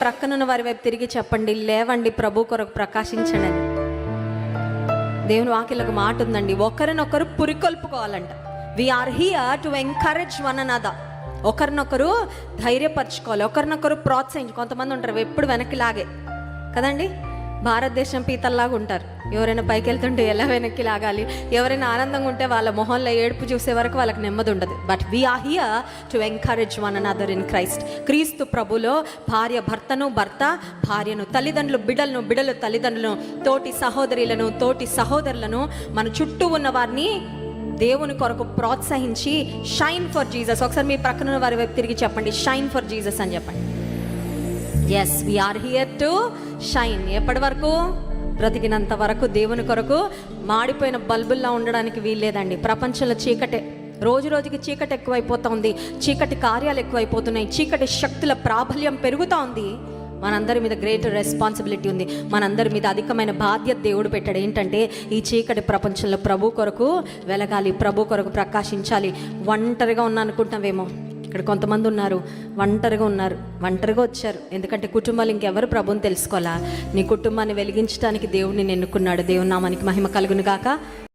ప్రక్కనున్న వారి వైపు తిరిగి చెప్పండి, లేవండి ప్రభు కొరకు ప్రకాశించండి అని. దేవుని వాక్యంలో మాట ఉందండి, ఒకరినొకరు పురికొల్పుకోవాలంట. We're here to encourage one another. ఒకరినొకరు ధైర్యపరచుకోవాలి, ఒకరినొకరు ప్రోత్సహించి. కొంతమంది ఉంటారు ఎప్పుడు వెనక్కి లాగే కదండి, భారతదేశం పీతల్లాగా ఉంటారు. ఎవరైనా పైకి వెళ్తుంటే ఎలా వెనక్కి లాగాలి, ఎవరైనా ఆనందంగా ఉంటే వాళ్ళ మొహంలో ఏడుపు చూసే వరకు వాళ్ళకి నెమ్మది ఉండదు. But we're here to encourage one another in Christ. క్రీస్తు ప్రభులో భార్య భర్తను, భర్త భార్యను, తల్లిదండ్రులు బిడ్డలను, బిడ్డలు తల్లిదండ్రులను, తోటి సహోదరులను, తోటి సహోదరులను, మన చుట్టూ ఉన్న వారిని దేవుని కొరకు ప్రోత్సహించి షైన్ ఫర్ జీసస్. ఒకసారి మీ ప్రక్కన వారి వైపు తిరిగి చెప్పండి, షైన్ ఫర్ జీసస్ అని చెప్పండి. Yes, we're here to shine. ఎప్పటి వరకు? బ్రతికినంత వరకు దేవుని కొరకు. మాడిపోయిన బల్బుల్లా ఉండడానికి వీల్లేదండి. ప్రపంచంలో చీకటే, రోజు రోజుకి చీకటి ఎక్కువైపోతూ ఉంది, చీకటి కార్యాలు ఎక్కువైపోతున్నాయి, చీకటి శక్తుల ప్రాబల్యం పెరుగుతూ ఉంది. మనందరి మీద గ్రేటర్ రెస్పాన్సిబిలిటీ ఉంది, మనందరి మీద అధికమైన బాధ్యత దేవుడు పెట్టాడు. ఏంటంటే ఈ చీకటి ప్రపంచంలో ప్రభు కొరకు వెలగాలి, ప్రభు కొరకు ప్రకాశించాలి. ఒంటరిగా ఉన్నా అనుకుంటావేమో, ఇక్కడ కొంతమంది ఉన్నారు ఒంటరిగా ఉన్నారు, ఒంటరిగా వచ్చారు. ఎందుకంటే కుటుంబాలు ఇంకెవరు ప్రభుని తెలుసుకోవాలా. నీ కుటుంబాన్ని వెలిగించడానికి దేవుడిని ఎన్నుకున్నాడు. దేవుని నామానికి మహిమ కలుగును గాక.